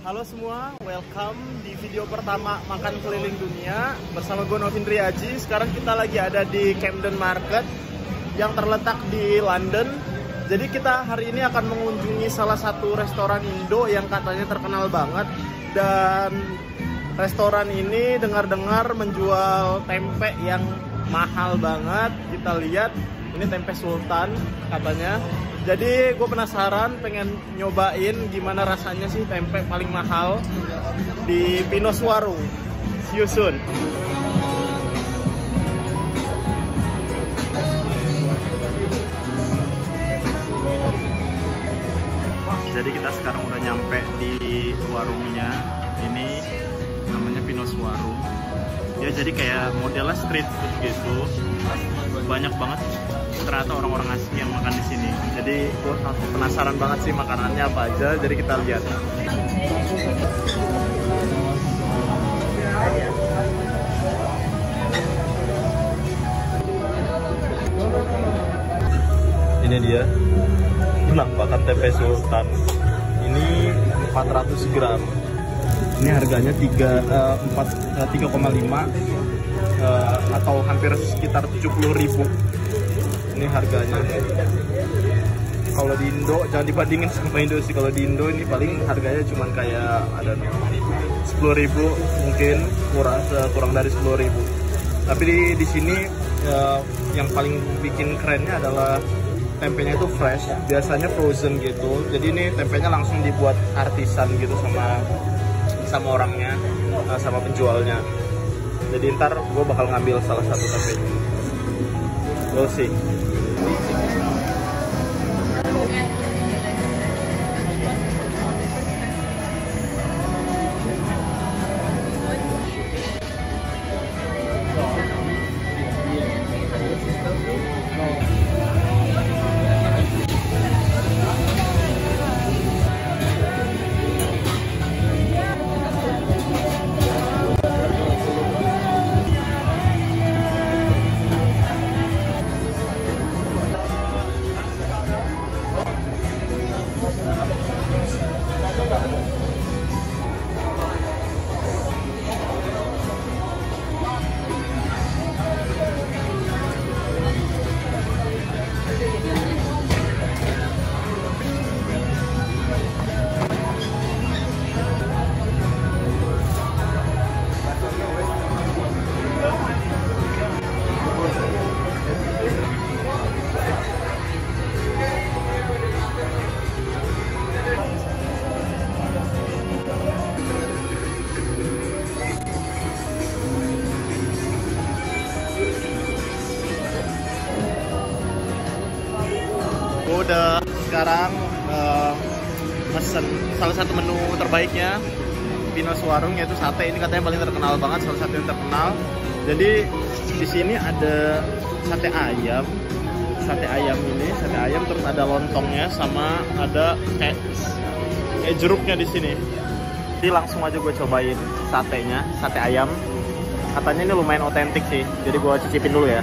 Halo semua, welcome di video pertama Makan Keliling Dunia bersama gue Novin Riaji. Sekarang kita lagi ada di Camden Market yang terletak di London. Jadi kita hari ini akan mengunjungi salah satu restoran Indo yang katanya terkenal banget. Dan restoran ini dengar-dengar menjual tempe yang mahal banget. Kita lihat, ini tempe sultan katanya. Jadi gue penasaran, pengen nyobain gimana rasanya sih tempe paling mahal di Pinos Warung. See you soon. Jadi kita sekarang udah nyampe di warungnya. Ini namanya Pinos Warung. Ya jadi kayak modelnya street food gitu. Banyak banget ternyata orang-orang asing yang makan di sini. Jadi gue penasaran banget sih makanannya apa aja. Jadi kita lihat. Ini dia penampakan tempe sultan. Ini 400 gram. Ini harganya 3,5 atau hampir sekitar 70.000. Ini harganya. Kalau di Indo jangan dibandingin sama Indo sih. Kalau di Indo ini paling harganya cuman kayak ada 10.000 mungkin, kurang dari 10.000. Tapi di sini yang paling bikin kerennya adalah tempenya itu fresh. Biasanya frozen gitu. Jadi ini tempenya langsung dibuat artisan gitu sama orangnya, sama penjualnya. Jadi ntar gue bakal ngambil salah satu tempenya. We'll see. Udah sekarang mesen salah satu menu terbaiknya Pinos Warung, yaitu sate. Ini katanya paling terkenal banget, salah satu yang terkenal. Jadi di sini ada sate ayam ini, sate ayam, terus ada lontongnya, sama ada kayak jeruknya di sini. Jadi langsung aja gue cobain satenya, sate ayam. Katanya ini lumayan otentik sih, jadi gue cicipin dulu ya.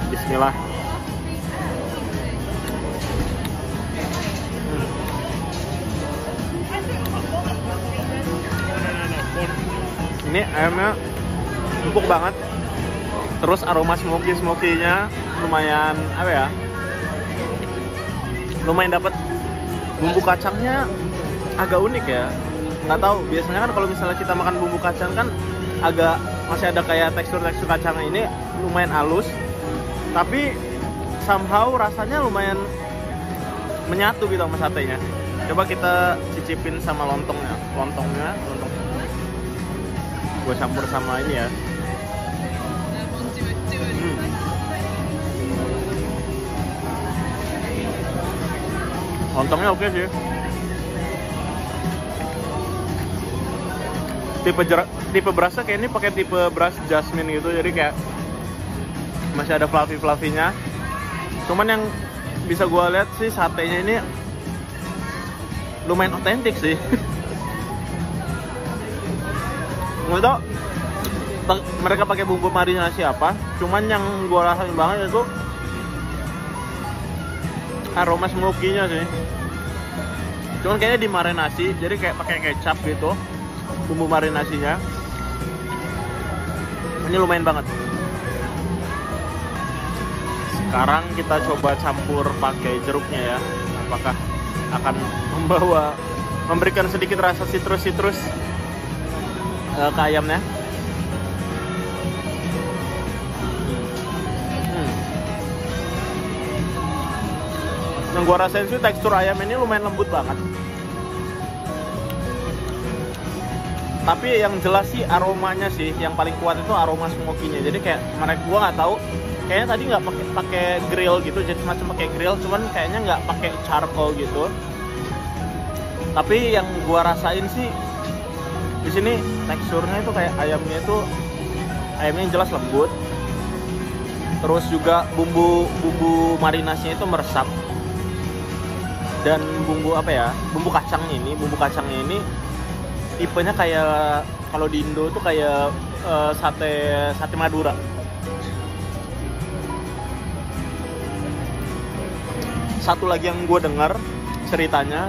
Bismillah. Ini ayamnya empuk banget, terus aroma smoky-nya lumayan apa ya? Lumayan dapat. Bumbu kacangnya agak unik ya. Nggak tahu, biasanya kan kalau misalnya kita makan bumbu kacang kan agak masih ada kayak tekstur kacangnya, ini lumayan halus, tapi somehow rasanya lumayan menyatu gitu sama satenya. Coba kita cicipin sama lontongnya. Lontong gue campur sama ini ya. Lontongnya oke sih. Tipe berasnya kayak ini pakai tipe beras jasmine gitu, jadi kayak masih ada fluffy-nya. Cuman yang bisa gue lihat sih satenya ini lumayan otentik sih. Nggak tau mereka pakai bumbu marinasi apa, cuman yang gue rasain banget itu aroma smoky-nya sih. Cuman kayaknya dimarinasi, jadi kayak pakai kecap gitu bumbu marinasinya. Ini lumayan banget. Sekarang kita coba campur pakai jeruknya ya. Apakah akan memberikan sedikit rasa sitrus-sitrus ke ayamnya. Yang gua rasain sih tekstur ayam ini lumayan lembut banget. Tapi yang jelas sih aromanya sih yang paling kuat itu aroma smokinya. Jadi kayak mereka gua nggak tahu, kayaknya tadi nggak pakai grill gitu, jadi semacam pakai grill, cuman kayaknya nggak pakai charcoal gitu. Tapi yang gua rasain sih di sini teksturnya itu kayak ayamnya jelas lembut. Terus juga bumbu marinasinya itu meresap. Dan bumbu kacangnya ini tipenya kayak kalau di Indo tuh kayak sate Madura. Satu lagi yang gue dengar ceritanya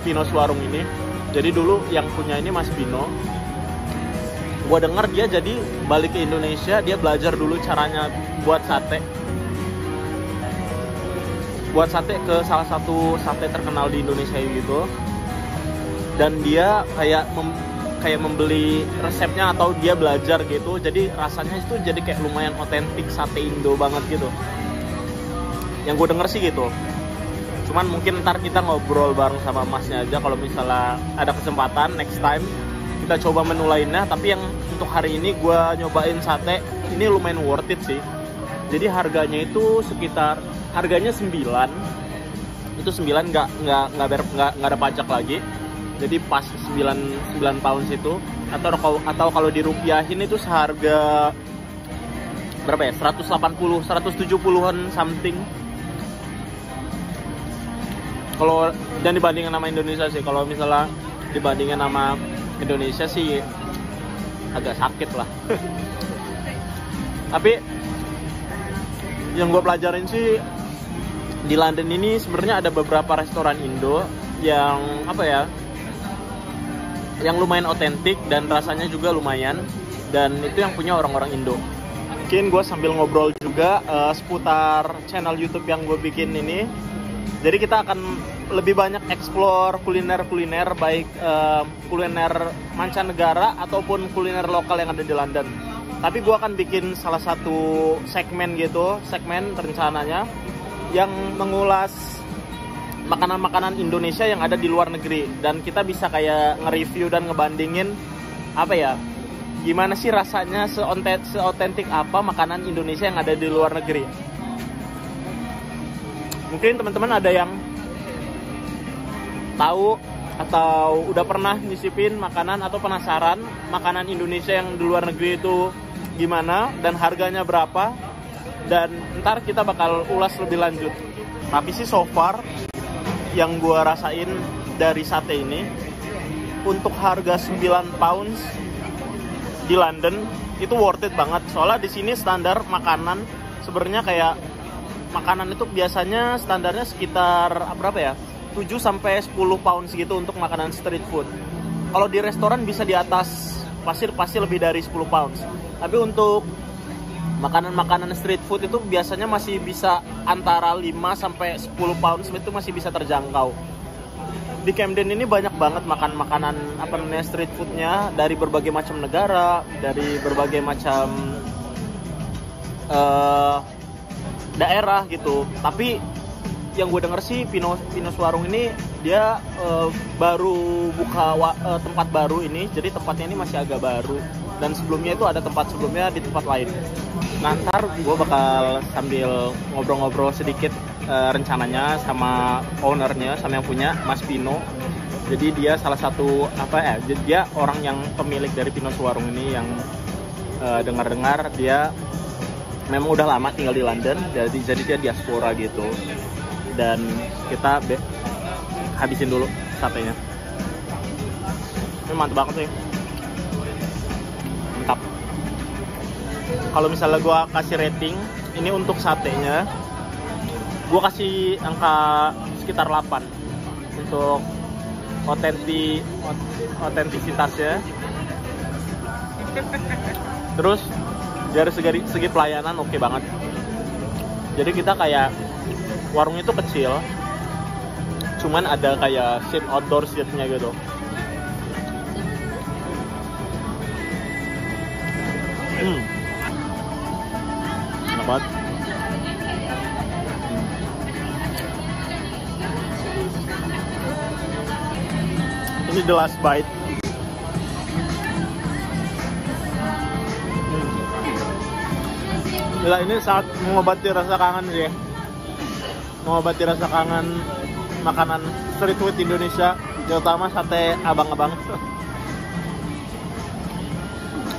Pino Suwarung ini, jadi dulu yang punya ini Mas Pino, gue dengar dia jadi balik ke Indonesia, dia belajar dulu caranya buat sate ke salah satu sate terkenal di Indonesia gitu, dan dia kayak membeli resepnya atau dia belajar gitu, jadi rasanya itu jadi kayak lumayan otentik sate Indo banget gitu, yang gue denger sih gitu. Cuman mungkin ntar kita ngobrol bareng sama masnya aja kalau misalnya ada kesempatan next time kita coba menu lainnya. Tapi yang untuk hari ini gue nyobain sate ini lumayan worth it sih. Jadi harganya itu harganya 9. Itu 9 nggak ada pajak lagi. Jadi pas 9 pounds itu, atau kalau dirupiahin itu seharga berapa ya? 170-an something. Kalau dan dibandingkan sama Indonesia sih, kalau misalnya dibandingkan sama Indonesia sih agak sakit lah. Tapi yang gue pelajarin sih di London ini sebenarnya ada beberapa restoran Indo yang yang lumayan otentik dan rasanya juga lumayan, dan itu yang punya orang-orang Indo. Mungkin gue sambil ngobrol juga seputar channel YouTube yang gue bikin ini. Jadi kita akan lebih banyak explore kuliner-kuliner, baik kuliner mancanegara ataupun kuliner lokal yang ada di London. Tapi gue akan bikin salah satu segmen rencananya yang mengulas makanan-makanan Indonesia yang ada di luar negeri, dan kita bisa kayak nge-review dan ngebandingin gimana sih rasanya, seotentik apa makanan Indonesia yang ada di luar negeri. Mungkin teman-teman ada yang tahu atau udah pernah nyicipin makanan atau penasaran makanan Indonesia yang di luar negeri itu gimana dan harganya berapa, dan ntar kita bakal ulas lebih lanjut. Tapi sih so far yang gue rasain dari sate ini, untuk harga 9 pounds di London itu worth it banget. Soalnya di sini standar makanan sebenarnya kayak makanan itu biasanya standarnya sekitar 7-10 pounds gitu untuk makanan street food. Kalau di restoran bisa di atas, pasti lebih dari 10 pounds. Tapi untuk makanan street food itu biasanya masih bisa antara 5-10 pounds, itu masih bisa terjangkau. Di Camden ini banyak banget makanan street foodnya dari berbagai macam negara, dari berbagai macam daerah gitu. Tapi yang gue denger sih Pino Suwarung ini dia baru buka tempat baru ini, jadi tempatnya ini masih agak baru, dan sebelumnya itu ada tempat sebelumnya di tempat lain. Nah, ntar gue bakal sambil ngobrol-ngobrol sedikit rencananya sama ownernya, sama yang punya, Mas Pino. Jadi dia salah satu dia orang yang pemilik dari Pino Suwarung ini, yang dengar-dengar dia memang udah lama tinggal di London, jadi dia diaspora gitu. Dan kita habisin dulu satenya. Ini mantap banget sih. Mantap. Kalau misalnya gue kasih rating ini untuk satenya, gue kasih angka sekitar 8 untuk otentisitasnya. Terus dari segi pelayanan oke banget. Jadi kita kayak warung itu kecil, cuman ada kayak seat outdoor seatnya gitu. Enak banget. Ini the last bite. Gila, ini sangat mengobati rasa kangen sih ya. Mengobati rasa kangen makanan street food Indonesia, terutama sate abang-abang.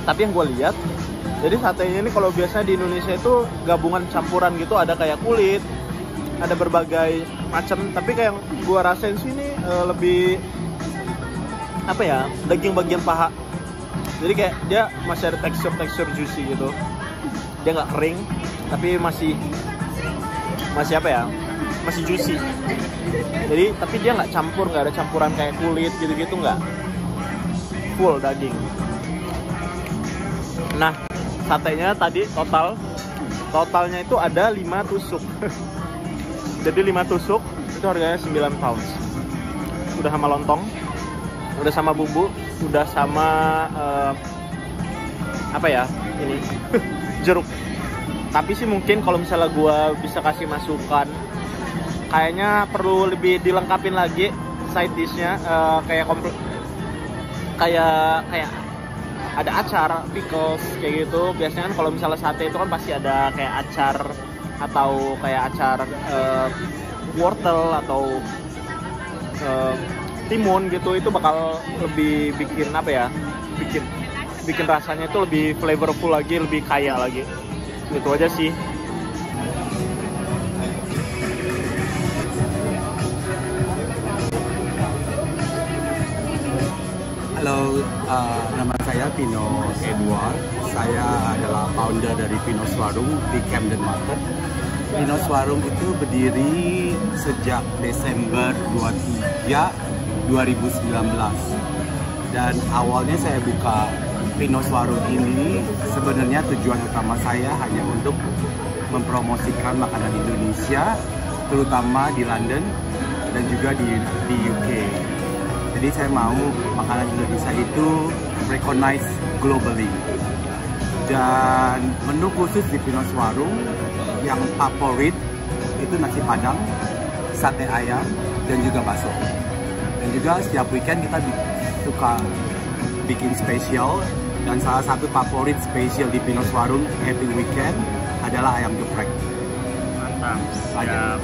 Tapi yang gue lihat, jadi satenya ini kalau biasa di Indonesia itu gabungan campuran gitu, ada kayak kulit, ada berbagai macam. Tapi kayak yang gue rasain sini lebih apa ya, daging bagian paha. Jadi kayak dia masih ada tekstur juicy gitu. Dia nggak kering, tapi masih apa ya, masih juicy. Jadi tapi dia nggak campur, nggak ada campuran kayak kulit gitu-gitu, nggak, full daging. Nah, satenya tadi totalnya itu ada 5 tusuk. Jadi 5 tusuk itu harganya 9 pounds. Udah sama lontong, udah sama bumbu, udah sama apa ya ini jeruk. Tapi sih mungkin kalau misalnya gue bisa kasih masukan, kayaknya perlu lebih dilengkapin lagi side dishnya, kayak ada acar, pickles kayak gitu. Biasanya kan kalau misalnya sate itu kan pasti ada kayak acar, atau kayak acar wortel atau timun gitu. Itu bakal lebih bikin apa ya, bikin rasanya itu lebih flavorful lagi, lebih kaya lagi. Gitu aja sih. Halo, nama saya Pino Edward. Saya adalah founder dari Pino's Warung di Camden Market. Pino's Warung itu berdiri sejak Desember 23, 2019. Dan awalnya saya buka Pino's Warung ini, sebenarnya tujuan utama saya hanya untuk mempromosikan makanan Indonesia, terutama di London dan juga di UK. Jadi saya mau makanan Indonesia itu recognized globally. Dan menu khusus di Pino's Warung yang favorit itu nasi padang, sate ayam, dan juga bakso. Dan juga setiap weekend kita suka bikin spesial. Dan salah satu favorit spesial di Pino's Warung every weekend adalah ayam geprek. Mantap. Siap.